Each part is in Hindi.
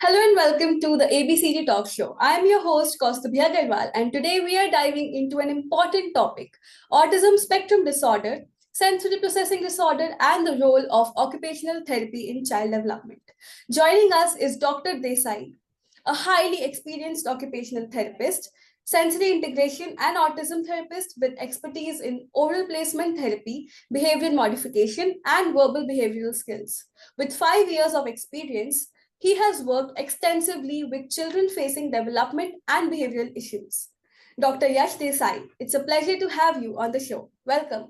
Hello and welcome to the ABCG Talk Show. I am your host Kaustubhi Agarwal, and today we are diving into an important topic: autism spectrum disorder, sensory processing disorder, and the role of occupational therapy in child development. Joining us is Dr. Desai, a highly experienced occupational therapist, sensory integration, and autism therapist with expertise in oral placement therapy, behavior modification, and verbal behavioral skills. With 5 years of experience, he has worked extensively with children facing development and behavioral issues. Dr. Yash Desai, it's a pleasure to have you on the show. Welcome.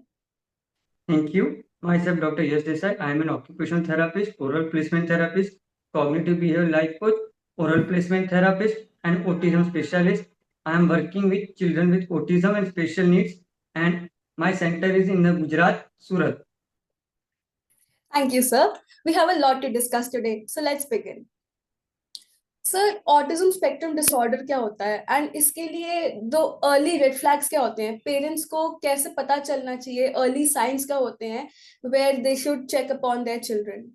Thank you. Myself, Dr. Yash Desai. I am an occupational therapist, oral placement therapist, cognitive behavioral life coach, oral placement therapist, and autism specialist. I am working with children with autism and special needs, and my center is in the Gujarat, Surat. Thank you, sir. We have a lot to discuss today, so let's begin. Sir autism spectrum disorder क्या होता है एंड इसके लिए दो अर्ली रेड फ्लैग्स क्या होते हैं, पेरेंट्स को कैसे पता चलना चाहिए, अर्ली साइंस क्या होते हैं where they should check upon their children?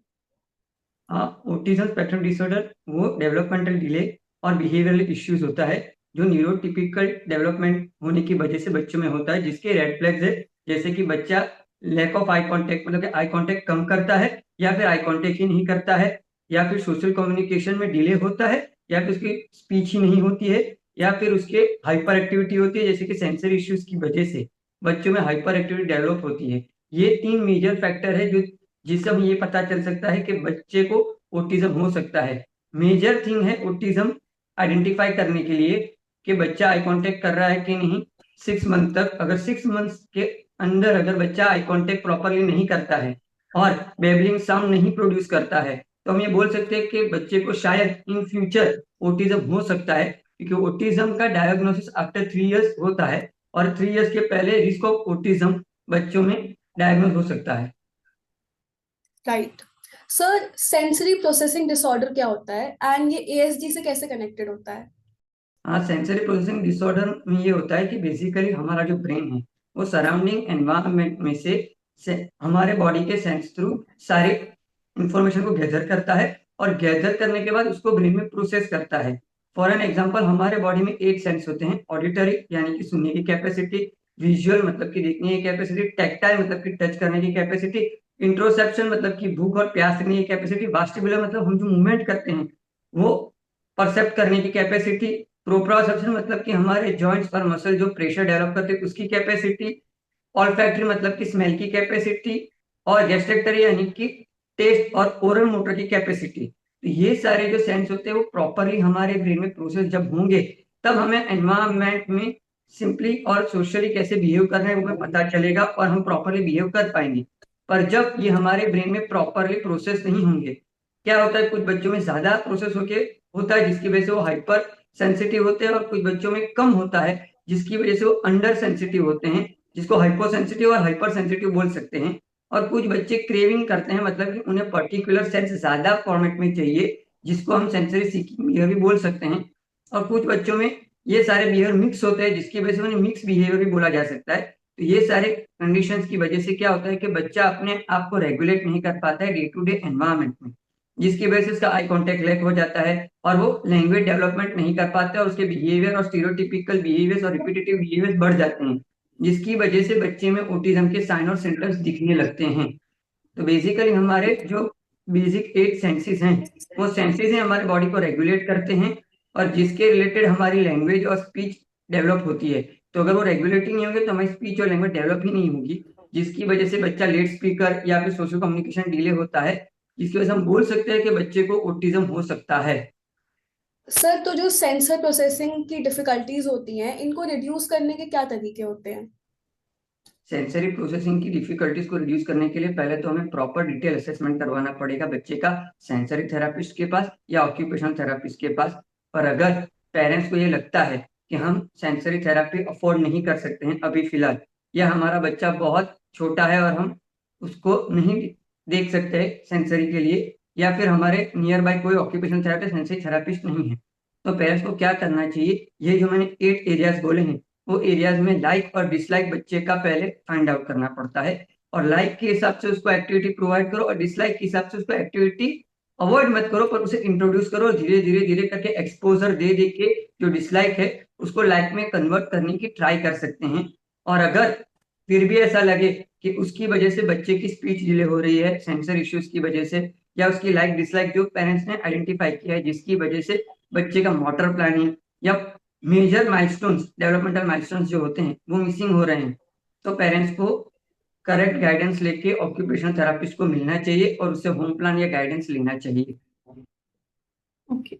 Autism spectrum disorder वो डेवलपमेंटल डिले और बिहेवियरल इश्यूज होता है जो न्यूरोटिपिकल डेवलपमेंट होने की वजह से बच्चों में होता है, जिसके रेड फ्लैग्स है जैसे कि बच्चा लैक ऑफ आई कांटेक्ट, मतलब कि आई कांटेक्ट कम करता है या फिर आई कांटेक्ट ही नहीं करता है, या फिर सोशल कम्युनिकेशन में डिले होता है, या फिर उसकी स्पीच ही नहीं होती है, या फिर उसके हाइपर एक्टिविटी होती है, जैसे कि सेंसरी इश्यूज की वजह से बच्चों में हाइपर एक्टिविटी डेवलप होती है। ये 3 मेजर फैक्टर है जो जिससे हमें ये पता चल सकता है कि बच्चे को ऑटिज्म हो सकता है। मेजर थिंग है ऑटिज्म आइडेंटिफाई करने के लिए कि बच्चा आई कांटेक्ट कर रहा है कि नहीं। 6 मंथ तक, अगर 6 मंथ के अंदर अगर बच्चा आई कांटेक्ट प्रॉपरली नहीं करता है और बेबलिंग साउंड नहीं प्रोड्यूस करता है, तो हम ये बोल सकते हैं कि बच्चे को शायद इन फ्यूचर ऑटिज्म हो सकता है, क्योंकि ऑटिज्म का डायग्नोसिस आफ्टर 3 इयर्स होता है और 3 इयर्स के पहले रिस्क ऑफ ऑटिज्म बच्चों में डायग्नोज हो सकता है। Right sir, sensory processing disorder क्या होता है एंड ये एएसडी से कैसे कनेक्टेड होता है? हाँ, सेंसरी प्रोसेसिंग डिसऑर्डर में ये होता है कि बेसिकली हमारा जो ब्रेन है वो सराउंडिंग एनवायरनमेंट में से हमारे बॉडी के सेंस थ्रू सारे इंफॉर्मेशन को गैदर करता है और गैदर करने के बाद उसको ब्रेन में प्रोसेस करता है। फॉर एन एग्जांपल, हमारे बॉडी में 8 सेंस होते हैं: ऑडिटरी यानी कि सुनने की कैपेसिटी, विजुअल मतलब कि देखने की कैपेसिटी, टैक्टाइल मतलब कि टच करने की कैपेसिटी, इंट्रोसेप्शन मतलब कि भूख और प्यास लगने की कैपेसिटी, वास्टिबुलर मतलब हम जो मूवमेंट करते हैं वो परसेप्ट करने की कैपेसिटी, प्रोप्रोसेप्शन मतलब कि हमारे जॉइंट्स पर मसल जो प्रेशर डेवलप करते हैं उसकी कैपेसिटी, ऑल्फैक्टरी मतलब कि स्मेल की कैपेसिटी, और गेस्टेक्टरी यानी कि टेस्ट और ओरल मोटर की कैपेसिटी। तो ये सारे जो सेंस होते हैं वो प्रॉपरली हमारे ब्रेन में प्रोसेस जब होंगे तब हमें एनवायरनमेंट में सिंपली और सोशली कैसे बिहेव करना है वो हमें पता चलेगा और हम प्रॉपरली बिहेव कर पाएंगे। पर जब ये हमारे ब्रेन में प्रॉपरली प्रोसेस नहीं होंगे, क्या होता है, कुछ बच्चों में ज्यादा प्रोसेस होके होता है जिसकी वजह से वो हाइपर सेंसिटिव होते हैं, और कुछ बच्चों में कम होता है जिसकी वजह से वो अंडर सेंसिटिव होते हैं, जिसको हाइपो सेंसिटिव और हाइपर सेंसिटिव बोल सकते हैं। और कुछ बच्चे क्रेविंग करते हैं, मतलब कि उन्हें पर्टिकुलर सेंस ज्यादा फॉर्मेट में चाहिए, जिसको हम सेंसरी सीकिंग बिहेवियर भी बोल सकते हैं। और कुछ बच्चों में ये सारे बिहेवियर मिक्स होते हैं, जिसकी वजह से उन्हें मिक्स बिहेवियर भी बोला जा सकता है। तो ये सारे कंडीशंस की वजह से क्या होता है कि बच्चा अपने आप को रेगुलेट नहीं कर पाता है डे टू डे एनवायरमेंट में, जिसकी वजह से उसका आई कांटेक्ट लैक हो जाता है और वो लैंग्वेज डेवलपमेंट नहीं कर पाते और उसके बिहेवियर और स्टीरियोटिपिकल बिहेवियर्स और रिपीटेटिव बिहेवियर्स बढ़ जाते हैं, जिसकी वजह से बच्चे में ऑटिज्म के साइन और सिम्टम्स दिखने लगते हैं। तो बेसिकली हमारे जो बेसिक 8 सेंसेस हैं वो सेंसेस हैं हमारे बॉडी को रेगुलेट करते हैं और जिसके रिलेटेड हमारी लैंग्वेज और स्पीच डेवलप होती है। तो अगर वो रेगुलेट ही नहीं होंगे तो हमारी स्पीच और लैंग्वेज डेवलप ही नहीं होगी, जिसकी वजह से बच्चा लेट स्पीकर या फिर सोशल कम्युनिकेशन डिले होता है, जिसकी वजह से हम बोल सकते हैं कि बच्चे को ऑटिज्म हो सकता है। सर, तो जो सेंसर प्रोसेसिंग की डिफिकल्टीज होती हैं इनको रिड्यूस करने के क्या तरीके होते हैं? सेंसरी प्रोसेसिंग की डिफिकल्टीज को रिड्यूस करने के लिए पहले तो हमें प्रॉपर डिटेल असेसमेंट करवाना पड़ेगा बच्चे का सेंसरी थेरापिस्ट के पास या ऑक्यूपेशनल थेरापिस्ट के पास। पर अगर पेरेंट्स को ये लगता है कि हम सेंसरी थेरापी अफोर्ड नहीं कर सकते हैं अभी फिलहाल, या हमारा बच्चा बहुत छोटा है और हम उसको नहीं देख सकते सेंसरी के लिए, या फिर हमारे नियर बाय कोई ऑक्यूपेशनल थेरापिस्ट सेंसरी थेरापिस्ट नहीं है, तो पेरेंट्स को क्या करना चाहिए, ये जो मैंने 8 एरियाज बोले हैं वो एरियाज में लाइक और डिसलाइक बच्चे का पहले फाइंड आउट करना पड़ता है, और लाइक के हिसाब से उसको एक्टिविटी प्रोवाइड करो और डिसलाइक के हिसाब से उसको एक्टिविटी अवॉइड मत करो, पर उसे इंट्रोड्यूस करो, धीरे धीरे धीरे करके एक्सपोजर दे दे के जो डिसलाइक है उसको लाइक में कन्वर्ट करने की ट्राई कर सकते हैं। और अगर फिर भी ऐसा लगे कि उसकी वजह से बच्चे की स्पीच डिले हो रही है सेंसर इश्यूज की वजह से, या उसकी लाइक डिसलाइक जो पेरेंट्स ने आइडेंटिफाई किया है जिसकी वजह से बच्चे का मोटर प्लानिंग या मेजर माइलस्टोन्स, डेवलपमेंटल माइलस्टोन्स जो होते हैं वो मिसिंग हो रहे हैं, तो पेरेंट्स को करेक्ट गाइडेंस लेके ऑक्यूपेशनल थेरापिस्ट को मिलना चाहिए और उससे होम प्लान या गाइडेंस लेना चाहिए। ओके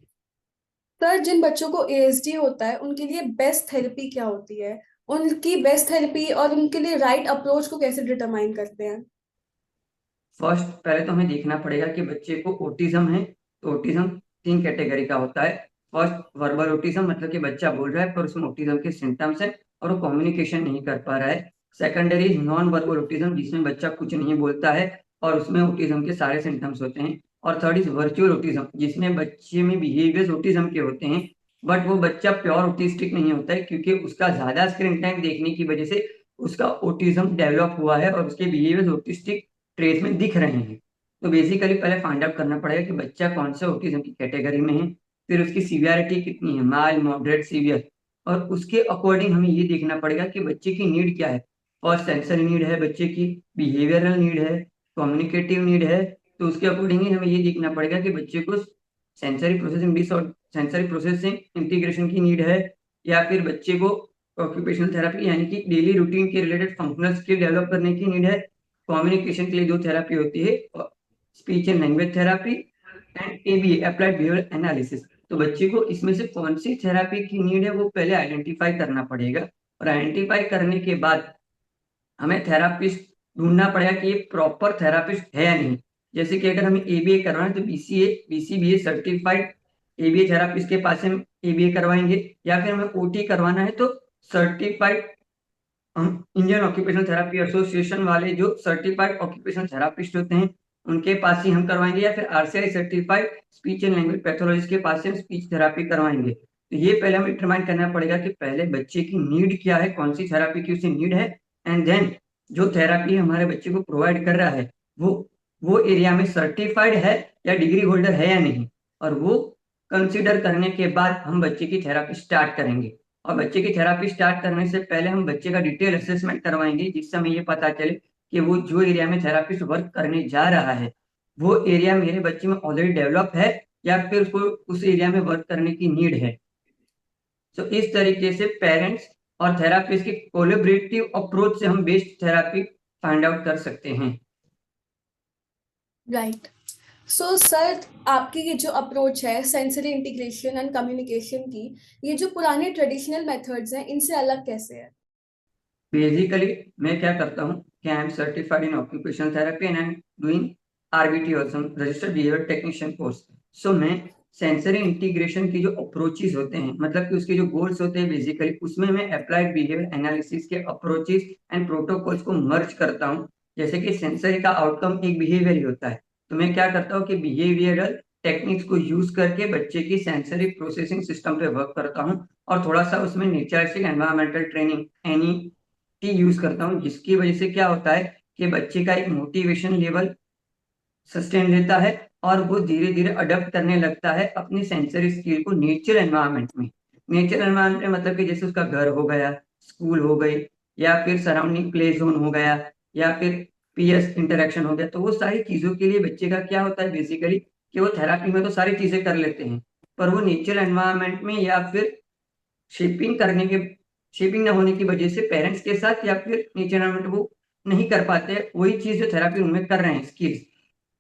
सर, जिन बच्चों को एएसडी होता है उनके लिए बेस्ट थेरेपी क्या होती है? उनकी बेस्ट थेरेपी और उनके लिए राइट अप्रोच को कैसे डिटरमाइन करते हैं? फर्स्ट पहले तो हमें देखना पड़ेगा कि बच्चे को ओटिज्म है, तो ओटिज्म 3 कैटेगरी का होता है। फर्स्ट वर्बल ओटिज्म, मतलब कि बच्चा बोल रहा है पर उसमें ओटिज्म के सिम्टम्स है और वो कम्युनिकेशन नहीं कर पा रहा है। सेकेंडरी नॉन वर्बल ओटिज्म, जिसमें बच्चा कुछ नहीं बोलता है और उसमें ओटिज्म के सारे सिम्टम्स होते हैं। और थर्ड इज वर्चुअल ओटिज्म, जिसमें बच्चे में बिहेवियर्स ओटिज्म के होते हैं बट वो बच्चा प्योर ऑटिस्टिक नहीं होता है, क्योंकि उसका ज्यादा स्क्रीन टाइम देखने की वजह से उसका ओटिज्म डेवलप हुआ है और उसके बिहेवियर्स ऑटिस्टिक ट्रेस में दिख रहे हैं। तो बेसिकली पहले फाइंड आउट करना पड़ेगा कि बच्चा कौन से ऑटिज्म की कैटेगरी में है, फिर उसकी सीवियरिटी कितनी है, माइल्ड, मॉडरेट, सीवियर, और उसके अकॉर्डिंग हमें ये देखना पड़ेगा कि बच्चे की नीड क्या है। और सेंसरी नीड है बच्चे की, बिहेवियरल नीड है, कम्युनिकेटिव नीड है, तो उसके अकॉर्डिंग ही हमें ये देखना पड़ेगा कि बच्चे को sensory processing disorder, sensory processing integration की नीड है, या फिर बच्चे को ऑक्यूपेशनल थेरेपी यानी कि डेली रूटीन के रिलेटेड फंक्शनल स्किल डेवलप करने की नीड है। कम्युनिकेशन के लिए दो थेरापी होती है, speech and language therapy and ABA, applied behaviour analysis. तो बच्चे को इसमें से कौन सी थेरापी की नीड है वो पहले आइडेंटिफाई करना पड़ेगा, और आइडेंटिफाई करने के बाद हमें थेरापिस्ट ढूंढना पड़ेगा कि ये प्रॉपर थेरापिस्ट है या नहीं। जैसे कि अगर हमें एबीए करवाना है तो बीसीए बीसीबीए सर्टिफाइड एबीए थेरापिस्ट के पास से हम एबीए करवाएंगे, या फिर हमें ओटी करवाना है तो सर्टिफाइड हम इंडियन ऑक्यूपेशनल थेरापी एसोसिएशन वाले जो सर्टिफाइड ऑक्यूपेशनल थेरापिस्ट होते हैं उनके पास ही हम करवाएंगे, या फिर RCI certified speech and language pathologist के पास से हम स्पीच थेरापी करवाएंगे। तो ये पहले हमें डिटरमाइन करना पड़ेगा कि पहले बच्चे की नीड क्या है, कौन सी थेरापी की उसे नीड है, एंड देन जो थेरापी हमारे बच्चे को प्रोवाइड कर रहा है वो वो एरिया में सर्टिफाइड है या डिग्री होल्डर है या नहीं, और वो कंसिडर करने के बाद हम बच्चे की थेरापी स्टार्ट करेंगे। और बच्चे की थेरापी स्टार्ट करने से पहले हम बच्चे का डिटेल असेसमेंट करवाएंगे, जिससे हमें ये पता चले कि वो जो एरिया में थेरापिस्ट वर्क करने जा रहा है वो एरिया मेरे बच्चे में ऑलरेडी डेवलप है या फिर उसको उस एरिया में वर्क करने की नीड है। तो इस तरीके से पेरेंट्स और थेरापिस्ट की कोलेबरेटिव अप्रोच से हम बेस्ट थेरापी फाइंड आउट कर सकते हैं। राइट। सो सर, आपकी ये जो अप्रोच है सेंसरी इंटीग्रेशन एंड कम्युनिकेशन की, ये जो पुराने ट्रेडिशनल मेथड्स हैं इनसे अलग कैसे है? बेसिकली मैं क्या करता हूँ कि I am certified in occupational therapy and I am doing RBT also, registered behaviour technician course. So मैं सेंसरी इंटीग्रेशन की जो अप्रोचेस होते हैं, मतलब कि उसके जो गोल्स होते हैं बेसिकली उसमें मैं अप्लाइड बिहेवियर एनालिसिस के अप्रोचेस एंड प्रोटोकॉल्स को मर्ज करता हूँ। जैसे कि सेंसरी का आउटकम एक बिहेवियर ही होता है, तो मैं क्या करता हूँ कि बिहेवियरल टेक्निक्स को यूज करके बच्चे की सेंसरी प्रोसेसिंग सिस्टम पे वर्क करता हूँ, और थोड़ा सा उसमें नेचरिस्टिक एनवायरमेंटल ट्रेनिंग एनी की यूज करता हूँ, जिसकी वजह से क्या होता है कि बच्चे का एक मोटिवेशन लेवल सस्टेन रहता है और वो धीरे धीरे अडॉप्ट करने लगता है अपनी सेंसरी स्किल को नेचर एनवायरनमेंट में। नेचर एनवायरनमेंट में मतलब कि जैसे उसका घर हो गया, स्कूल हो गई, या फिर सराउंडिंग प्ले जोन हो गया, या फिर पीएस इंटरेक्शन हो गया, तो वो सारी चीजों के लिए बच्चे का क्या होता है बेसिकली कि वो थेरापी में तो सारी चीजें कर लेते हैं, पर वो नेचर एनवायरनमेंट में या फिर शेपिंग करने के शेपिंग ना होने की वजह से पेरेंट्स के साथ या फिर नेचर एनवायरनमेंट वो नहीं कर पाते, वही चीज जो थेरापी उनमें कर रहे हैं स्किल्स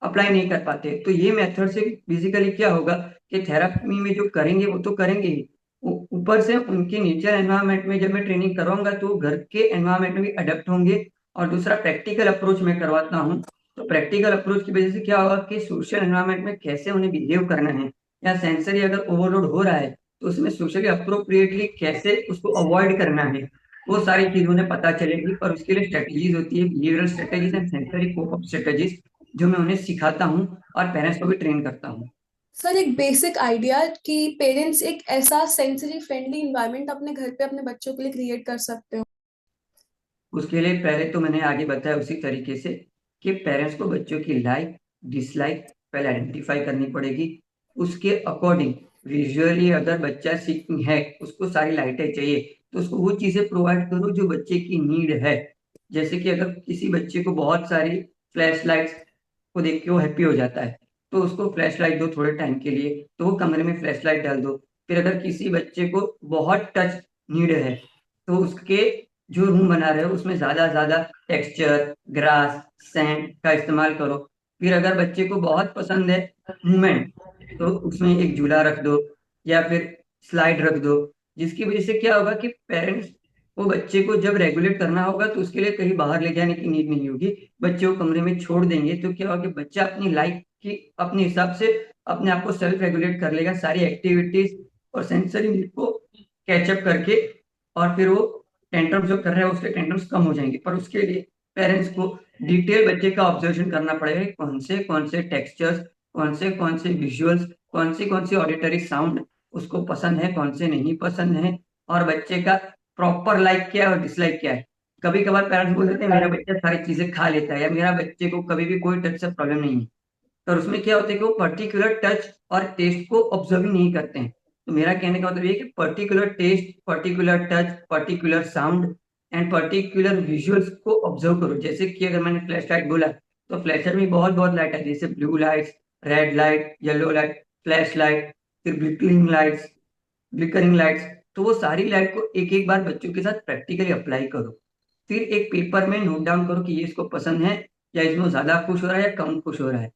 अप्लाई नहीं कर पाते। तो ये मेथड से बेसिकली क्या होगा कि थेरापी में जो करेंगे वो तो करेंगे ही, ऊपर से उनके नेचर एनवायरनमेंट में जब मैं ट्रेनिंग करवाऊंगा तो वो घर के एनवायरनमेंट में भी अडेप्ट होंगे। और दूसरा प्रैक्टिकल अप्रोच में करवाता हूँ, तो प्रैक्टिकल अप्रोच की वजह से क्या होगा कि सोशल एनवायरनमेंट में कैसे उन्हें बिहेव करना है, या सेंसरी अगर ओवरलोड हो रहा है तो उसमें सोशली अप्रोप्रिएटली कैसे उसको अवॉइड करना है, वो सारी चीज उन्हें पता चलेगी। और उसके लिए स्ट्रेटेजीज होती है, behavioural strategies and sensory cope up strategies, जो मैं उन्हें सिखाता हूँ और पेरेंट्स को भी ट्रेन करता हूँ। सर, एक बेसिक आइडिया कि पेरेंट्स एक ऐसा सेंसरी फ्रेंडली इन्वायरमेंट अपने घर पे अपने बच्चों के लिए क्रिएट कर सकते हो? उसके लिए पहले तो मैंने आगे बताया उसी तरीके से कि पेरेंट्स को बच्चों की लाइक, डिसलाइक, पहले आइडेंटिफाई करनी पड़ेगी। उसके अकॉर्डिंग विजुअली अगर बच्चा सीखनी है, उसको सारी लाइटें चाहिए, तो उसको वो चीजें प्रोवाइड करो जो बच्चे की नीड है। जैसे कि अगर किसी बच्चे को बहुत सारी फ्लैश लाइट्स को देख के वो हैप्पी हो जाता है, तो उसको फ्लैश लाइट दो थोड़े टाइम के लिए, तो वो कमरे में फ्लैश लाइट डाल दो। फिर अगर किसी बच्चे को बहुत टच नीड है, तो उसके जो रूम बना रहे हो उसमें ज्यादा ज्यादा टेक्सचर, ग्रास, सैंड का इस्तेमाल करो। फिर अगर बच्चे को बहुत पसंद है मूवमेंट, तो उसमें एक झूला रख दो या फिर स्लाइड रख दो। जिसकी वजह से क्या होगा कि पेरेंट्स को बच्चे को जब रेगुलेट करना होगा तो उसके लिए कहीं बाहर ले जाने की नीड नहीं होगी। बच्चे को कमरे में छोड़ देंगे तो क्या होगा कि बच्चा अपनी लाइफ की अपने हिसाब से अपने आप को सेल्फ रेगुलेट कर लेगा, सारी एक्टिविटीज और सेंसरी नीड को कैचअप करके। और फिर वो टेंट्रम जो कर रहा है उसके टेंट्रम्स कम हो जाएंगे। पर उसके लिए पेरेंट्स को डिटेल बच्चे का ऑब्जर्वेशन करना पड़ेगा कि कौन से टेक्सचर्स, कौन से विजुअल्स, कौन सी ऑडिटरी साउंड उसको पसंद है, कौन से नहीं पसंद है, और बच्चे का प्रॉपर लाइक क्या है और डिसलाइक क्या है। कभी कभार पेरेंट्स बोल देते हैं मेरा बच्चा सारी चीजें खा लेता है या मेरा बच्चे को कभी भी कोई टच से प्रॉब्लम नहीं है, और उसमें क्या होता है कि वो पर्टिकुलर टच और टेस्ट को ऑब्जर्व ही नहीं करते हैं। तो मेरा कहने का मतलब ये है कि particular taste, particular touch, particular sound and particular visuals को ऑब्जर्व करो। जैसे कि अगर मैंने फ्लैश लाइट बोला, तो फ्लैश लाइट में बहुत बहुत लाइट है, जैसे blue lights, red light, yellow light, flash light, फिर ब्लिकरिंग लाइट्स। तो वो सारी लाइट को एक एक बार बच्चों के साथ प्रैक्टिकली अप्लाई करो। फिर एक पेपर में नोट डाउन करो कि ये इसको पसंद है, या इसमें ज्यादा खुश हो रहा है या कम खुश हो रहा है।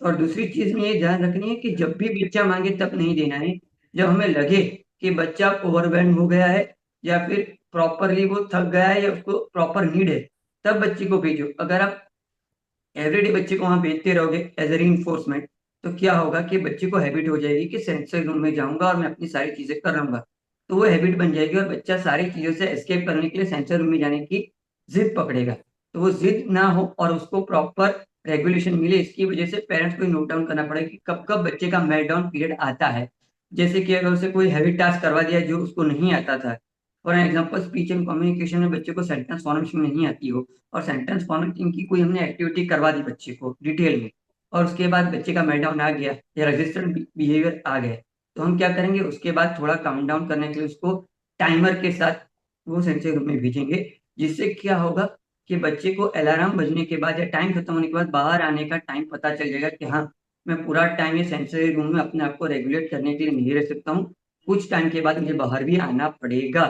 और दूसरी चीज में ये ध्यान रखनी है कि जब भी बच्चा मांगे तब नहीं देना है। जब हमें लगे कि बच्चा ओवरवेल्म हो गया है या फिर प्रॉपरली वो थक गया है या उसको प्रॉपर नीड है, तब बच्चे को भेजो। अगर आप एवरीडे बच्चे को वहां भेजते रहोगे एज ए रीइंफोर्समेंट, तो क्या होगा कि बच्चे को हैबिट हो जाएगी कि सेंसर रूम में जाऊंगा और मैं अपनी सारी चीजें कर लूंगा। तो वो हैबिट बन जाएगी और बच्चा सारी चीजों से एस्केप करने के लिए सेंसर रूम में जाने की जिद पकड़ेगा। तो वो जिद ना हो और उसको प्रॉपर रेगुलेशन मिले, इसकी वजह से पेरेंट्स को नोट डाउन करना पड़ेगा कि कब कब बच्चे का मेल्टडाउन पीरियड आता है। जैसे कि अगर उसे कोई हैवी टास्क करवा दिया जो उसको नहीं आता था, for example speech and communication में बच्चे को सेंटेंस फॉर्मेशन नहीं आती हो, और सेंटेंस फॉर्मेटिंग की कोई हमने एक्टिविटी करवा दी बच्चे को डिटेल में, और उसके बाद बच्चे का मेल्टडाउन आ गया या रेजिस्टेंट बिहेवियर आ गया, तो हम क्या करेंगे, उसके बाद थोड़ा काउंट डाउन करने के लिए उसको टाइमर के साथ वो सेंसरी रूम में भेजेंगे। जिससे क्या होगा कि बच्चे को अलार्म बजने के बाद या टाइम खत्म होने के बाद बाहर आने का टाइम पता चल जाएगा कि हाँ, मैं पूरा टाइम ये सेंसरी रूम में अपने आप को रेगुलेट करने के लिए नहीं रह सकता हूँ, कुछ टाइम के बाद मुझे बाहर भी आना पड़ेगा।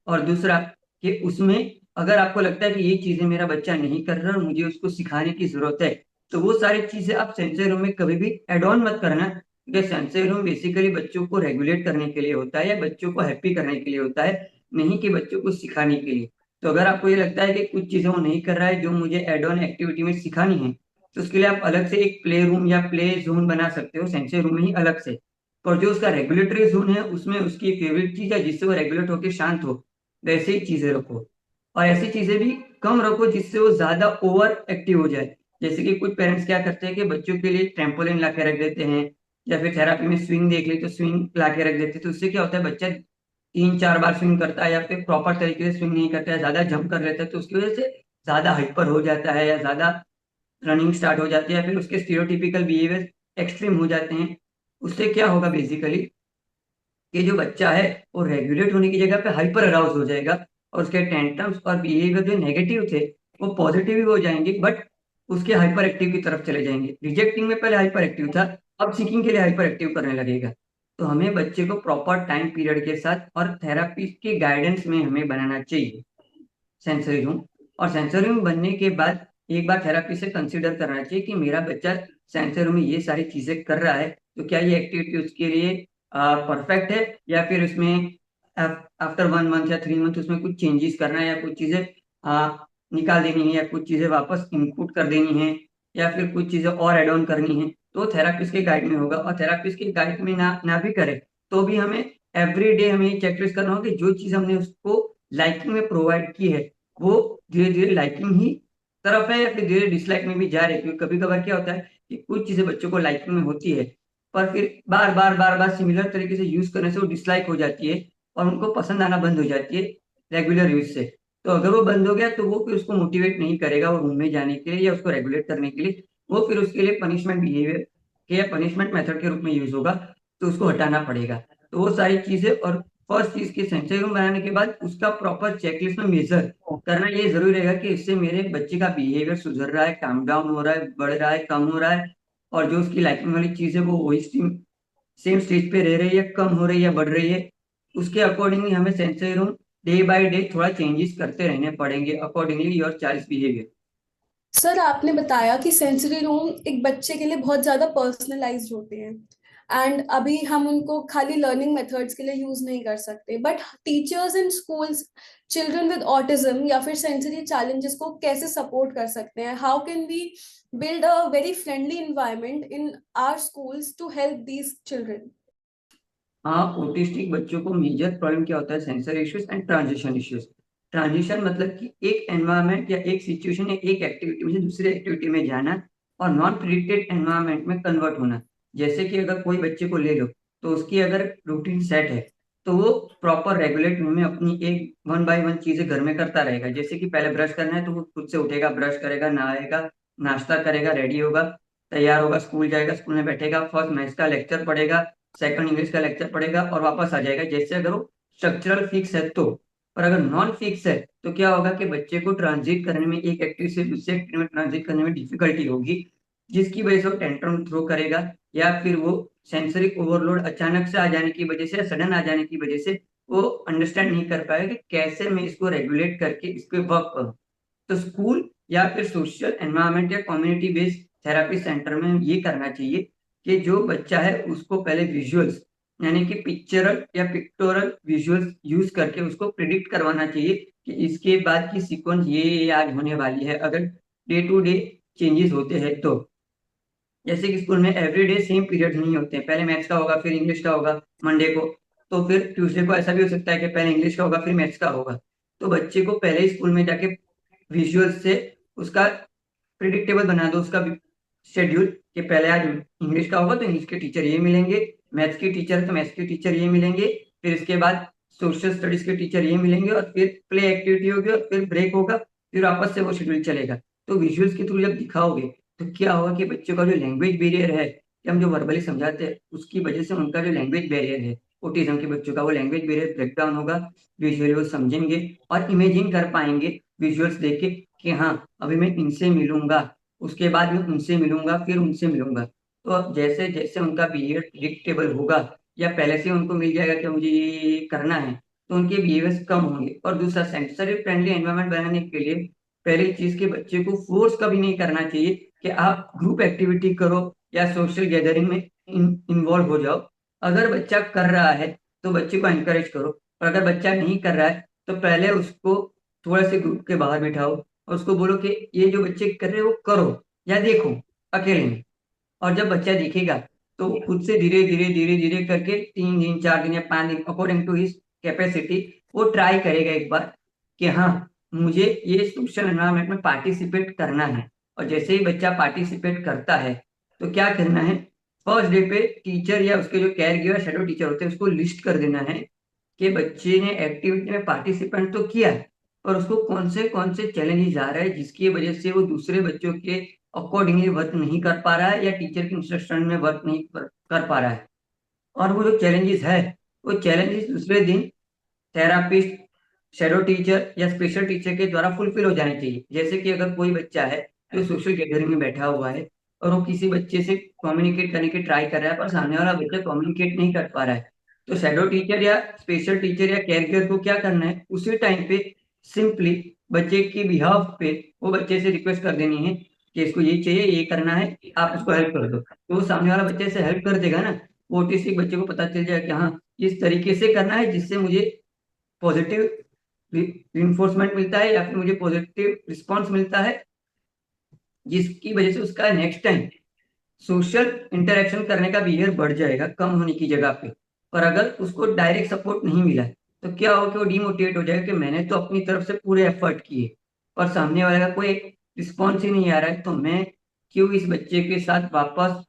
और दूसरा कि उसमें अगर आपको लगता है कि ये चीजें मेरा बच्चा नहीं कर रहा और मुझे उसको सिखाने की जरूरत है, तो वो सारी चीजें आप सेंसरी रूम में कभी भी एड ऑन मत करना। क्योंकि सेंसरी रूम बेसिकली बच्चों को रेगुलेट करने के लिए होता है या बच्चों को हैप्पी करने के लिए होता है, नहीं कि बच्चों को सिखाने के लिए। तो अगर आपको ये लगता है कि कुछ चीजें वो नहीं कर रहा है जो मुझे एड ऑन एक्टिविटी में सिखानी है, तो उसके लिए आप अलग से एक प्ले रूम या प्ले जोन बना सकते हो सेंसरी रूम में ही अलग से। और जो उसका रेगुलेटरी जोन है उसमें उसकी फेवरेट चीज है जिससे वो रेगुलेट होकर शांत हो, वैसे ही चीजें रखो। और ऐसी चीजें भी कम रखो जिससे वो ज्यादा ओवर एक्टिव हो जाए। जैसे कि कुछ पेरेंट्स क्या करते हैं कि बच्चों के लिए ट्रैम्पोलिन ला के रख देते हैं, या फिर थेरापी में स्विंग देख ली तो स्विंग ला के रख देते हैं। तो उससे क्या होता है, बच्चा 3 4 बार स्विंग करता है या फिर प्रॉपर तरीके से स्विंग नहीं करता है, ज्यादा जंप कर लेता है, तो उसकी वजह से ज्यादा हाइपर हो जाता है या ज्यादा रनिंग स्टार्ट हो जाती है, या फिर उसके स्टीरियोटिपिकल बिहेवियर एक्सट्रीम हो जाते हैं। उससे क्या होगा बेसिकली कि जो बच्चा है वो रेगुलेट होने की जगह पे हाइपर अराउज हो जाएगा, और उसके टेंट्रम्स और बिहेवियर जो नेगेटिव थे वो पॉजिटिव भी हो जाएंगे, बट उसके हाइपर एक्टिव की तरफ चले जाएंगे। रिजेक्टिंग में पहले हाइपर एक्टिव था, अब सीकिंग के लिए हाइपर एक्टिव करने लगेगा। तो हमें बच्चे को प्रॉपर टाइम पीरियड के साथ और थेरापी के गाइडेंस में हमें बनाना चाहिए सेंसरी रूम। और सेंसरी रूम बनने के बाद एक बार थेरापी से कंसिडर करना चाहिए कि मेरा बच्चा सेंसरी रूम में ये सारी चीजें कर रहा है, तो क्या ये एक्टिविटी उसके लिए परफेक्ट है, या फिर उसमें आफ्टर 1 मंथ या 3 मंथ उसमें कुछ चेंजेस करना है, या कुछ चीजें निकाल देनी है, या कुछ चीजें वापस इनपुट कर देनी है, या फिर कुछ चीजें और एड ऑन करनी है। तो थेरापिस्ट के गाइड में होगा, और थेरापिस्ट के गाइड में ना भी करे तो भी हमें एवरी डे हमें चेकलिस्ट करना होगा कि जो चीज हमने उसको लाइकिंग में प्रोवाइड की है वो धीरे धीरे लाइकिंग ही तरफ है या फिर धीरे डिसलाइक में भी जा रहे हैं। क्योंकि कभी कभार क्या होता है कि कुछ चीजें बच्चों को लाइकिंग में होती है, पर फिर बार बार सिमिलर तरीके से यूज करने से वो डिसलाइक हो जाती है और उनको पसंद आना बंद हो जाती है रेगुलर यूज से। तो अगर वो बंद हो गया तो वो फिर उसको मोटिवेट नहीं करेगा वो रूम में जाने के लिए या उसको रेगुलेट करने के लिए, वो फिर उसके लिए पनिशमेंट बिहेवियर या पनिशमेंट मेथड के रूप में यूज होगा, तो उसको हटाना पड़ेगा। तो वो सारी चीजें, और फर्स्ट चीज की सेंसरी रूम बनाने के बाद उसका प्रॉपर चेकलिस्ट में मेजर करना ये जरूरी रहेगा कि इससे मेरे बच्चे का बिहेवियर सुधर रहा है, काम डाउन हो रहा है, बढ़ रहा है, कम हो रहा है, और जो उसकी लाइकिंग वाली चीज है वो वही सेम स्टेज पे रह रही है, कम हो रही है या बढ़ रही है। उसके अकॉर्डिंगली हमें sensory room day by day थोड़ा चेंजेस करते रहने पड़ेंगे accordingly your child behaviour. Sir, आपने बताया कि सेंसरी रूम एक बच्चे के लिए बहुत ज्यादा पर्सनलाइज्ड होते हैं एंड अभी हम उनको खाली लर्निंग मेथड्स के लिए यूज नहीं कर सकते, but teachers in schools children with autism या फिर सेंसरी चैलेंजेस को कैसे सपोर्ट कर सकते हैं? How can we build a very friendly environment in our schools to help these children? हाँ, ऑटिस्टिक बच्चों को मेजर प्रॉब्लम क्या होता है, sensor issues and transition issues. Transition मतलब कि एक एनवायरनमेंट या एक सिचुएशन या एक एक्टिविटी में से दूसरी एक्टिविटी में जाना और नॉन प्रिडिक्टेड एनवायरनमेंट में कन्वर्ट होना। जैसे कि अगर कोई बच्चे को ले लो, तो उसकी अगर रूटीन सेट है, तो वो प्रॉपर रेगुलेट वे में अपनी एक वन बाय वन चीजें घर में करता रहेगा। जैसे कि पहले ब्रश करना है तो वो खुद से उठेगा, ब्रश करेगा, नहाएगा, नाश्ता करेगा, रेडी होगा, तैयार होगा, स्कूल जाएगा, स्कूल में बैठेगा, फर्स्ट मैथ्स का लेक्चर पढ़ेगा, सेकंड इंग्लिश का लेक्चर पढ़ेगा और वापस आ जाएगा। जैसे अगर वो स्ट्रक्चरल फिक्स है तो। और अगर नॉन फिक्स है तो क्या होगा कि बच्चे को ट्रांजिट करने में, एक एक्टिव से दूसरे एक्टिव में ट्रांजिट करने में डिफिकल्टी होगी, जिसकी वजह से वो टेंट्रम थ्रो करेगा, या फिर वो सेंसरी ओवरलोड अचानक से आ जाने की वजह से, सडन आ जाने की वजह से वो अंडरस्टैंड नहीं कर पाएगा कि कैसे मैं इसको रेगुलेट करके इस पे वर्क करूँ। तो स्कूल या फिर सोशल एनवायरनमेंट या कम्युनिटी बेस्ड थेरापी सेंटर में ये करना चाहिए कि जो बच्चा है उसको पहले विजुअल्स, यानी कि पिक्चरल या पिक्टोरल विजुअल्स यूज करके उसको प्रिडिक्ट करवाना चाहिए कि इसके बाद की सीक्वेंस ये आज होने वाली है, अगर डे टू डे चेंजेस होते हैं तो। जैसे कि स्कूल में एवरीडे सेम पीरियड नहीं होते हैं, पहले मैथ्स का होगा फिर इंग्लिश का होगा मंडे को, तो फिर ट्यूसडे को ऐसा भी हो सकता है कि पहले इंग्लिश का होगा फिर मैथ्स का होगा। तो बच्चे को पहले ही स्कूल में जाके विजुअल से उसका प्रिडिक्टेबल बना दो उसका शेड्यूल, कि पहले आज इंग्लिश का होगा तो इंग्लिश के टीचर ये मिलेंगे, मैथ्स की टीचर है तो मैथ्स के टीचर ये मिलेंगे, फिर इसके बाद सोशल स्टडीज के टीचर ये मिलेंगे, और फिर प्ले एक्टिविटी होगी और फिर ब्रेक होगा, फिर वापस से वो शेड्यूल चलेगा। तो विजुअल्स के थ्रू जब दिखाओगे तो क्या होगा कि बच्चों का जो लैंग्वेज बैरियर है, कि हम जो वर्बली समझाते हैं उसकी वजह से उनका जो लैंग्वेज बैरियर है ओटिज्म के बच्चों का, वो लैंग्वेज बैरियर ब्रेक डाउन होगा। विजुअली वो समझेंगे और इमेजिन कर पाएंगे विजुअल्स देख के कि हाँ अभी मैं इनसे मिलूंगा, उसके बाद मैं उनसे मिलूंगा, फिर उनसे मिलूंगा। तो अब जैसे जैसे उनका बिहेवियर प्रिडिक्टेबल होगा या पहले से उनको मिल जाएगा कि मुझे ये करना है, तो उनके बिहेवियर्स कम होंगे। और दूसरा, सेंसरी फ्रेंडली एनवायरनमेंट बनाने के लिए पहली चीज के बच्चे को फोर्स कभी नहीं करना चाहिए कि आप ग्रुप एक्टिविटी करो या सोशल गैदरिंग में इन्वॉल्व हो जाओ। अगर बच्चा कर रहा है तो बच्चे को एनकरेज करो, और अगर बच्चा नहीं कर रहा है तो पहले उसको थोड़ा से ग्रुप के बाहर बिठाओ और उसको बोलो कि ये जो बच्चे कर रहे हैं वो करो या देखो अकेले में। और जब बच्चा दिखेगा तो वो खुद से धीरे धीरे धीरे धीरे करके 3 दिन 4 दिन या 5 दिन अकॉर्डिंग टू हिज कैपेसिटी वो ट्राई करेगा एक बार कि हाँ मुझे ये सोशल एनवायरनमेंट में पार्टिसिपेट करना है। और जैसे ही बच्चा पार्टिसिपेट करता है तो क्या करना है, फर्स्ट डे पे टीचर या उसके जो केयर गिवर शेडो टीचर होते हैं उसको लिस्ट कर देना है कि बच्चे ने एक्टिविटी में पार्टिसिपेट तो किया है, और उसको कौन से चैलेंजेस आ रहे हैं जिसकी वजह से वो दूसरे बच्चों के अकॉर्डिंगली वर्क नहीं कर पा रहा है या टीचर के इंस्ट्रक्शन में वर्क नहीं कर पा रहा है। और वो जो चैलेंजेस है, वो चैलेंजेस दूसरे दिन थेरापिस्ट, शैडो टीचर या स्पेशल टीचर के द्वारा फुलफिल हो जाने चाहिए। जैसे कि अगर कोई बच्चा है जो सोशल गैदरिंग में बैठा हुआ है और वो किसी बच्चे से कम्युनिकेट करने की ट्राई कर रहा है पर सामने वाला बच्चा कम्युनिकेट नहीं कर पा रहा है, तो शैडो टीचर या स्पेशल टीचर या केयर गिवर को क्या करना है, उसी टाइम पे सिंपली बच्चे की बिहाफ पे वो बच्चे से रिक्वेस्ट कर देनी है कि इसको ये चाहिए, ये करना है, आप इसको हेल्प कर दो। तो वो सामने वाला बच्चे से हेल्प कर देगा ना, वो ऑटिस्टिक बच्चे को पता चल जाएगा कि हाँ इस तरीके से करना है जिससे मुझे पॉजिटिव रिइंफोर्समेंट मिलता है या फिर मुझे पॉजिटिव रिस्पॉन्स मिलता है, जिसकी वजह से उसका नेक्स्ट टाइम सोशल इंटरेक्शन करने का बिहेवियर बढ़ जाएगा कम होने की जगह पे। और अगर उसको डायरेक्ट सपोर्ट नहीं मिला तो क्या हो कि वो डिमोटिवेट हो जाएगा कि मैंने तो अपनी तरफ से पूरे एफर्ट किए और सामने वाले का कोई रिस्पॉन्स ही नहीं आ रहा है, तो मैं क्यों इस बच्चे के साथ वापस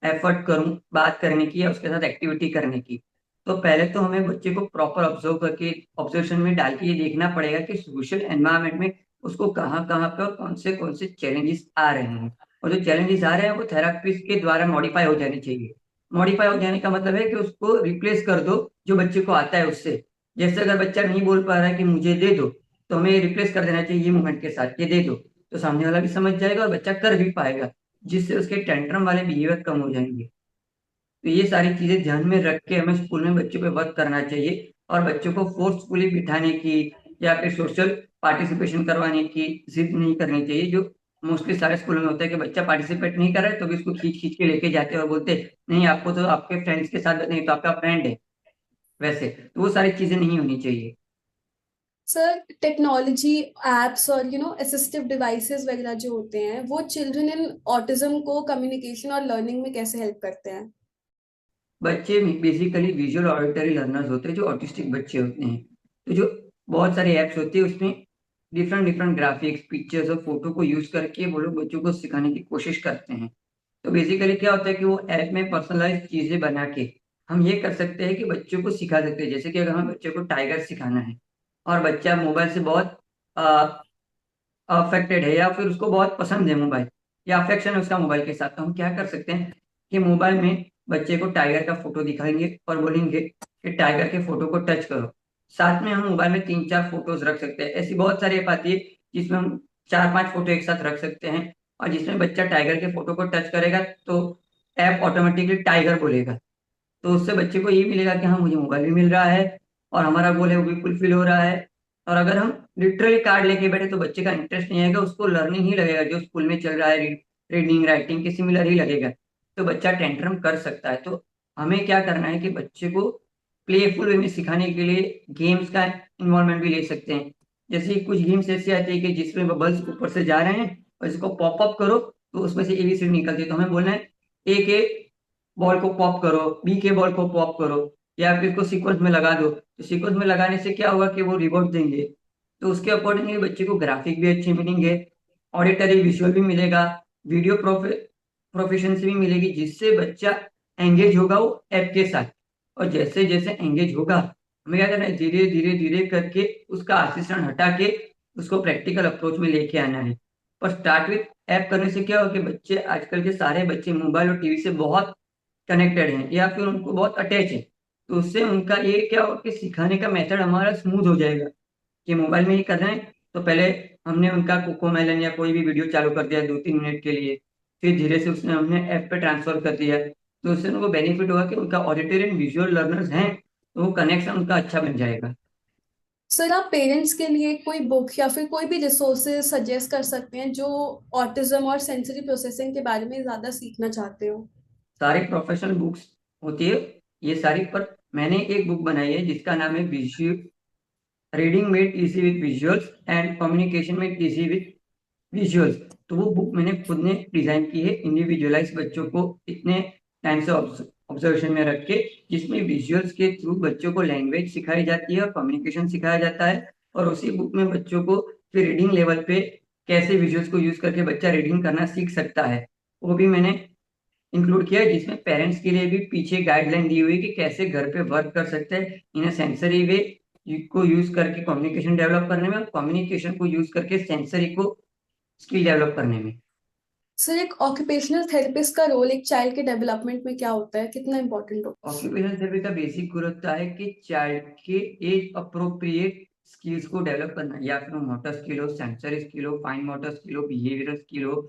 एफर्ट करूं बात करने की या उसके साथ एक्टिविटी करने की। तो पहले तो हमें बच्चे को प्रॉपर ऑब्जर्व करके ऑब्जर्वेशन में डाल के ये देखना पड़ेगा कि सोशल एनवायरनमेंट में उसको कहाँ कहाँ पे और कौन से चैलेंजेस आ रहे हैं, और जो चैलेंजेस आ रहे हैं वो थेरापिस्ट के द्वारा मॉडिफाई हो जाने चाहिए। मॉडिफाई हो जाने का मतलब है कि उसको रिप्लेस कर दो जो बच्चे को आता है उससे। जैसे अगर बच्चा नहीं बोल पा रहा है कि मुझे दे दो, तो हमें रिप्लेस कर देना चाहिए ये मूवमेंट के साथ, ये दे दो। तो सामने वाला भी समझ जाएगा और बच्चा कर भी पाएगा, जिससे उसके टेंट्रम वाले बिहेवियर कम हो जाएंगे। तो ये सारी चीजें ध्यान में रख के हमें स्कूल में बच्चों पे वर्क करना चाहिए, और बच्चों को फोर्सफुली बिठाने की या फिर सोशल पार्टिसिपेशन करवाने की जिद नहीं करनी चाहिए, जो मोस्टली सारे स्कूलों में होता है कि बच्चा पार्टिसिपेट नहीं कर रहा है तो भी उसको खींच खींच के लेके जाते हैं और बोलते हैं, नहीं आपको तो आपके फ्रेंड्स के साथ नहीं तो आपका फ्रेंड है वैसे। तो वो सारी चीजें नहीं होनी चाहिए। सर, टेक्नोलॉजी एप्स और असिस्टिव डिवाइसेस वगैरह जो होते हैं वो चिल्ड्रन इन ऑटिज्म को कम्युनिकेशन और लर्निंग में कैसे हेल्प करते हैं? बच्चे बेसिकली विजुअल ऑडिटरी लर्नर्स होते हैं जो ऑटिस्टिक बच्चे होते हैं। तो जो बहुत सारे ऐप्स होते हैं उसमें डिफरेंट डिफरेंट ग्राफिक्स, पिक्चर्स और फोटो को यूज करके वो लोग बच्चों को सिखाने की कोशिश करते हैं। तो बेसिकली क्या होता है कि वो ऐप में पर्सनलाइज चीजें बना के हम ये कर सकते हैं कि बच्चों को सिखा सकते हैं। जैसे कि अगर हमें बच्चे को टाइगर सिखाना है और बच्चा मोबाइल से बहुत अफेक्टेड है या फिर उसको बहुत पसंद है मोबाइल, या अफेक्शन है उसका मोबाइल के साथ, तो हम क्या कर सकते हैं कि मोबाइल में बच्चे को टाइगर का फोटो दिखाएंगे और बोलेंगे कि टाइगर के फोटो को टच करो। साथ में हम मोबाइल में 3-4 फोटोज रख सकते हैं। ऐसी बहुत सारी ऐप आती है जिसमें हम 4-5 फोटो एक साथ रख सकते हैं, और जिसमें बच्चा टाइगर के फोटो को टच करेगा तो ऐप ऑटोमेटिकली टाइगर बोलेगा। तो उससे बच्चे को ये मिलेगा कि हाँ मुझे मोबाइल भी मिल रहा है और हमारा गोल है वो भी फुलफिल हो रहा है। और अगर हम लिटरली कार्ड लेके बैठे तो बच्चे का इंटरेस्ट नहीं आएगा, उसको लर्निंग ही लगेगा जो स्कूल में चल रहा है, रीडिंग राइटिंग के सिमिलर ही लगेगा। तो बच्चा टेंट्रम कर सकता है। तो हमें क्या करना है कि बच्चे को प्लेफुल वे में सिखाने के लिए गेम्स का इन्वॉल्वमेंट भी ले सकते हैं। जैसे कुछ गेम्स ऐसी आती है कि जिसमें बबल्स ऊपर से जा रहे हैं और इसको पॉप अप करो तो उसमें से एबीसीडी निकलती है। तो हमें बोलना है ए के बॉल को पॉप करो, बी के बॉल को पॉप करो, या फिर इसको सीक्वेंस में लगा दो। तो सीक्वेंस में लगाने से क्या होगा कि वो रिवॉर्ड देंगे। तो उसके अकॉर्डिंगली बच्चे को ग्राफिक भी अच्छे मिलेंगे, ऑडिटरी विजुअल भी मिलेगा, वीडियो प्रोफिशिएंसी भी मिलेगी, जिससे बच्चा एंगेज होगा वो ऐप के साथ। और जैसे जैसे एंगेज होगा हमें क्या करना है, धीरे धीरे धीरे करके उसका असिस्टेंट हटा के उसको प्रैक्टिकल अप्रोच में लेके आना है। पर स्टार्ट विथ ऐप करने से क्या होगा कि बच्चे, आजकल के सारे बच्चे मोबाइल और टीवी से बहुत कनेक्टेड हैं या फिर उनको बहुत अटैच है। तो उससे उनका ये क्या होगा कि सिखाने का मेथड हमारा स्मूथ हो जाएगा। कि मोबाइल में ही कर रहे हैं तो पहले हमने उनका कोको मेलन या कोई भी वीडियो चालू कर दिया 2-3 मिनट के लिए, फिर धीरे से उसने हमने ऐप पे ट्रांसफर कर दिया। तो उससे उनको बेनिफिट होगा कि उनका ऑडिटरी एंड विजुअल लर्नर्स हैं, तो वो कनेक्शन उनका अच्छा बन जाएगा। सर, आप पेरेंट्स के लिए कोई बुक या फिर कोई भी रिसोर्सेज सजेस्ट कर सकते हैं जो ऑटिज्म और सेंसरी प्रोसेसिंग के बारे में ज्यादा सीखना चाहते हो? सारी प्रोफेशनल बुक्स होती है ये सारी, पर मैंने एक बुक बनाई है जिसका नाम है reading made easy with visuals and communication made easy with visuals. तो वो बुक मैंने खुद ने डिजाइन की है, इंडिविजुअलाइज बच्चों को इतने टाइम से ऑब्जर्वेशन में रख के, जिसमें विजुअल्स के थ्रू बच्चों को लैंग्वेज सिखाई जाती है और कम्युनिकेशन सिखाया जाता है। और उसी बुक में बच्चों को फिर रीडिंग लेवल पे कैसे विजुअल्स को यूज करके बच्चा रीडिंग करना सीख सकता है, वो भी मैंने इंक्लूड किया है। जिसमें पेरेंट्स के लिए भी पीछे गाइडलाइन दी हुई है कि कैसे घर पे वर्क कर सकते हैं इन सेंसरी वे को यूज करके कम्युनिकेशन डेवलप करने में, और कम्युनिकेशन को यूज करके सेंसरी को स्किल डेवलप करने में। सर, एक ऑक्यूपेशनल थेरेपिस्ट का रोल एक चाइल्ड के डेवलपमेंट में क्या होता है, कितना इंपॉर्टेंट होता है? ऑक्यूपेशनल थेरेपी का बेसिक गोल होता है कि चाइल्ड के एज अप्रोप्रिएट स्किल्स को डेवलप करना, या फिर मोटर स्किल हो, सेंसरी स्किल हो, फाइन मोटर स्किल हो, बिहेवियरल स्किल हो।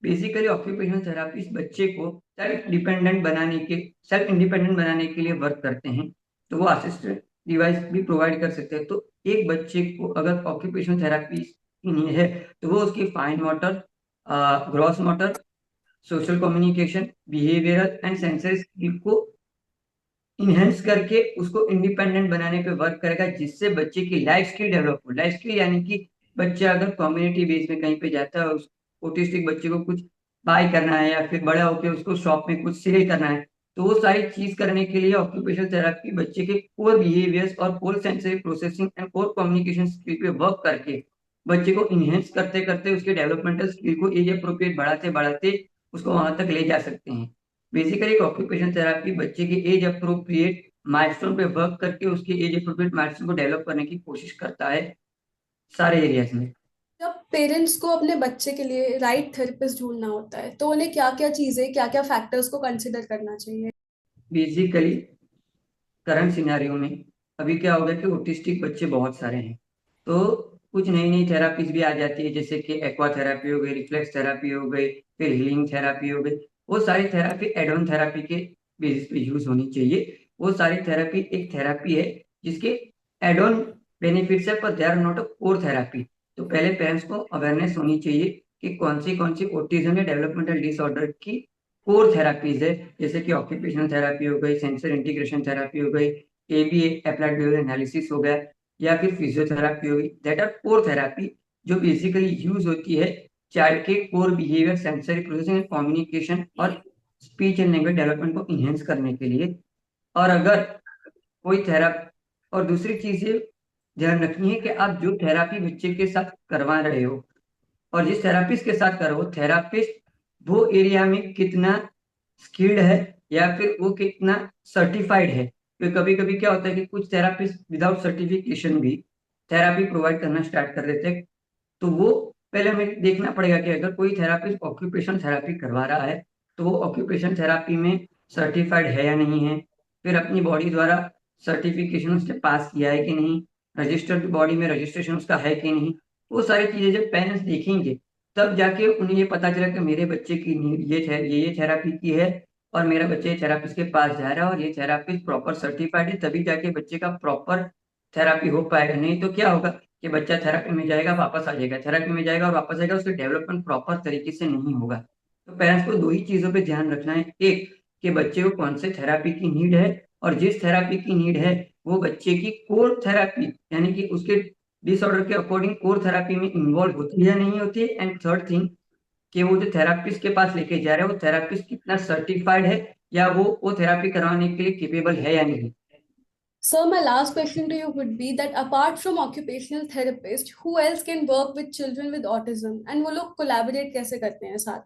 बेसिकली ऑक्यूपेशनल थेरापिस्ट बच्चे को सेल्फ इंडिपेंडेंट बनाने के लिए वर्क करते हैं। तो वो असिस्टेंट डिवाइस भी प्रोवाइड कर सकते हैं। तो एक बच्चे को अगर ऑक्यूपेशनल थेरापी की नीड है तो वो उसकी fine motor, gross motor, social communication, behavioural and sensory skill को इनहेंस करके उसको इंडिपेंडेंट बनाने पे वर्क करेगा, जिससे बच्चे की लाइफ स्किल डेवलप हो। लाइफ स्किल यानी कि बच्चा अगर कम्युनिटी बेस में कहीं पे जाता है, उस ऑटिस्टिक बच्चे को कुछ बाय करना है या फिर बड़ा होकर उसको शॉप में कुछ सेल करना है, तो वो सारी चीज करने के लिए ऑक्यूपेशनल थेरापी बच्चे के कोर बिहेवियर्स और core sensory processing and core communication skill पे वर्क करके बच्चे को इनहेंस करते करते उसके डेवलपमेंटल स्किल को एज अप्रोप्रिएट बढ़ाते बढ़ाते उसको वहां तक ले जा सकते हैं। बेसिकली एक ऑक्यूपेशन थेरापी बच्चे के एज अप्रोप्रिएट माइलस्टोन पे वर्क करके उसके एज अप्रोप्रिएट माइलस्टोन को डेवलप करने की कोशिश करता है सारे एरियाज में। जब पेरेंट्स को अपने बच्चे के लिए राइट थेरेपिस्ट ढूंढना होता है तो उन्हें क्या क्या चीजें, क्या क्या फैक्टर्स को कंसिडर करना चाहिए? बेसिकली करंट सिनेरियो में अभी क्या हो गया कि ऑटिस्टिक बच्चे बहुत सारे हैं, तो कुछ नई नई थेरापीज भी आ जाती है, जैसे कि एक्वा थेरापी हो गई, रिफ्लेक्स थेरापी हो गई, फिर हीलिंग थेरापी हो गई। वो सारी थेरापी एड ऑन थेरापी के बेसिस पे यूज होनी चाहिए। वो सारी थेरापी एक थेरापी है जिसके एड ऑन बेनिफिट्स है, पर they are not a core therapy. तो पहले पेरेंट्स को अवेयरनेस होनी चाहिए कि कौन सी ऑटिज्म या डेवलपमेंटल डिसऑर्डर की कोर थेरापीज है, जैसे कि ऑक्यूपेशनल थेरापी हो गई, सेंसर इंटीग्रेशन थेरापी हो गई, एबीए एप्लाइड बिहेवियर एनालिसिस हो गया, या फिर फिजियोथेरापी हो गई। दैट आर कोर थेरापी जो बेसिकली यूज होती है चाइल्ड के core behaviour, sensory processing, communication और स्पीच एंड लैंग्वेज डेवलपमेंट को इनहेंस करने के लिए। और अगर कोई थेरापी, और दूसरी चीज ये ध्यान रखनी है कि आप जो थेरापी बच्चे के साथ करवा रहे हो और जिस थेरापिस्ट के साथ करो, थेरापिस्ट वो एरिया में कितना स्किल्ड है या फिर वो कितना सर्टिफाइड है। तो कभी कभी क्या होता है कि कुछ थेरापिस्ट विदाउट सर्टिफिकेशन भी थेरापी प्रोवाइड करना स्टार्ट कर देते हैं। तो वो पहले हमें देखना पड़ेगा कि अगर कोई थेरापिस्ट ऑक्यूपेशन थेरापी करवा रहा है तो वो ऑक्यूपेशन थेरापी में सर्टिफाइड है या नहीं है, फिर अपनी बॉडी द्वारा सर्टिफिकेशन उसने पास किया है कि नहीं, रजिस्टर्ड बॉडी में रजिस्ट्रेशन उसका है कि नहीं। वो सारी चीजें जब पेरेंट्स देखेंगे तब जाके उन्हें ये पता चला कि मेरे बच्चे की ये थेरापी की है और मेरा बच्चे थेरापिस्ट के पास जा रहा है और ये थेरापिस्ट प्रॉपर सर्टिफाइड है, तभी जाके बच्चे का प्रॉपर थेरापी हो पाएगा। नहीं तो क्या होगा कि बच्चा थेरापी में जाएगा, वापस आ जाएगा, थेरापी में जाएगा और वापस आएगा, उसका डेवलपमेंट प्रॉपर तरीके से नहीं होगा। तो पेरेंट्स को दो ही चीजों पे ध्यान रखना है, एक कि बच्चे को कौन से थेरापी की नीड है, और जिस थेरापी की नीड है वो बच्चे की कोर थेरापी यानी कि उसके डिसऑर्डर के अकॉर्डिंग कोर थेरापी में इन्वॉल्व होती है या नहीं होती है। एंड थर्ड थिंग कि वो जो थेरापिस्ट के पास लेके जा रहे हैं वो थेरापिस्ट कितना सर्टिफाइड है या वो थेरापी करवाने के लिए केपेबल है या नहीं। So my last question to you would be that apart from occupational therapist, who else can work with children with autism and वो लोग collaborate कैसे करते हैं साथ?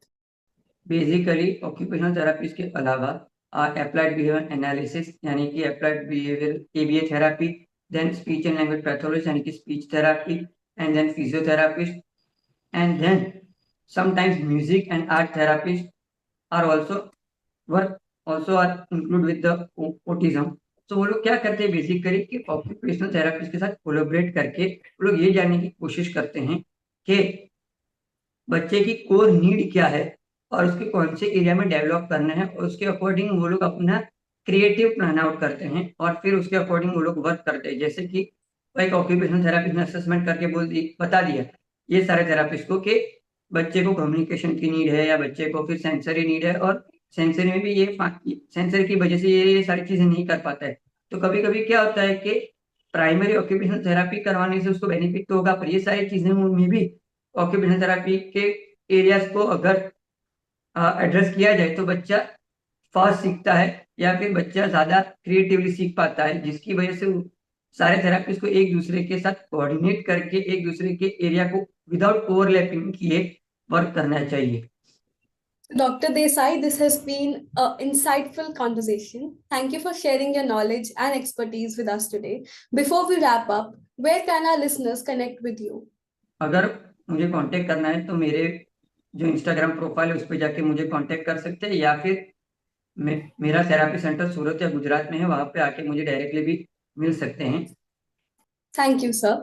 बेसिकली ऑक्यूपेशनल थेरापीज के अलावा अप्लाइड बिहेवियर एनालिसिस यानी कि applied behaviour ABA therapy, then speech and language pathology यानी कि speech therapy, and then physiotherapist, and then sometimes music and art therapists are also work also are include with the autism। तो वो लोग क्या करते हैं बेसिकली कि ऑक्यूपेशनल थेरापिस्ट के साथ कोलैबोरेट करके वो लोग ये जानने की कोशिश करते हैं कि बच्चे की कोर नीड क्या है और उसके कौन से एरिया में डेवलप करना है, और उसके अकॉर्डिंग वो लोग अपना क्रिएटिव प्लान आउट करते हैं और फिर उसके अकॉर्डिंग वो लोग वर्क करते हैं। जैसे कि एक ऑक्यूपेशनल थेरापिस्ट ने असेसमेंट करके बता दिया ये सारे थेरापिस्ट को कि बच्चे को कम्युनिकेशन की नीड है या बच्चे को फिर सेंसरी नीड है, और सेंसरी में भी ये सेंसरी की वजह से ये सारी चीजें नहीं कर पाता है। तो कभी कभी क्या होता है कि प्राइमरी ऑक्यूपेशनल थेरापी करवाने से उसको बेनिफिट तो होगा, पर ये सारी चीजें में भी ऑक्यूपेशनल थेरापी के एरियाज को अगर एड्रेस किया जाए तो बच्चा फास्ट सीखता है या फिर बच्चा ज्यादा क्रिएटिवली सीख पाता है, जिसकी वजह से सारे थेरापिस्ट को एक दूसरे के साथ कोऑर्डिनेट करके एक दूसरे के एरिया को विदाउट ओवरलैपिंग किए वर्क करना चाहिए। Dr. Desai, this has been an insightful conversation. Thank you for sharing your knowledge and expertise with us today. Before we wrap up, where can our listeners connect with you? अगर मुझे कांटेक्ट करना है तो मेरे जो इंस्टाग्राम प्रोफाइल है उस पर जाके मुझे कांटेक्ट कर सकते हैं, या फिर मेरा थेरापी सेंटर सूरत या गुजरात में है, वहां पे आके मुझे डायरेक्टली भी मिल सकते हैं। Thank you, sir.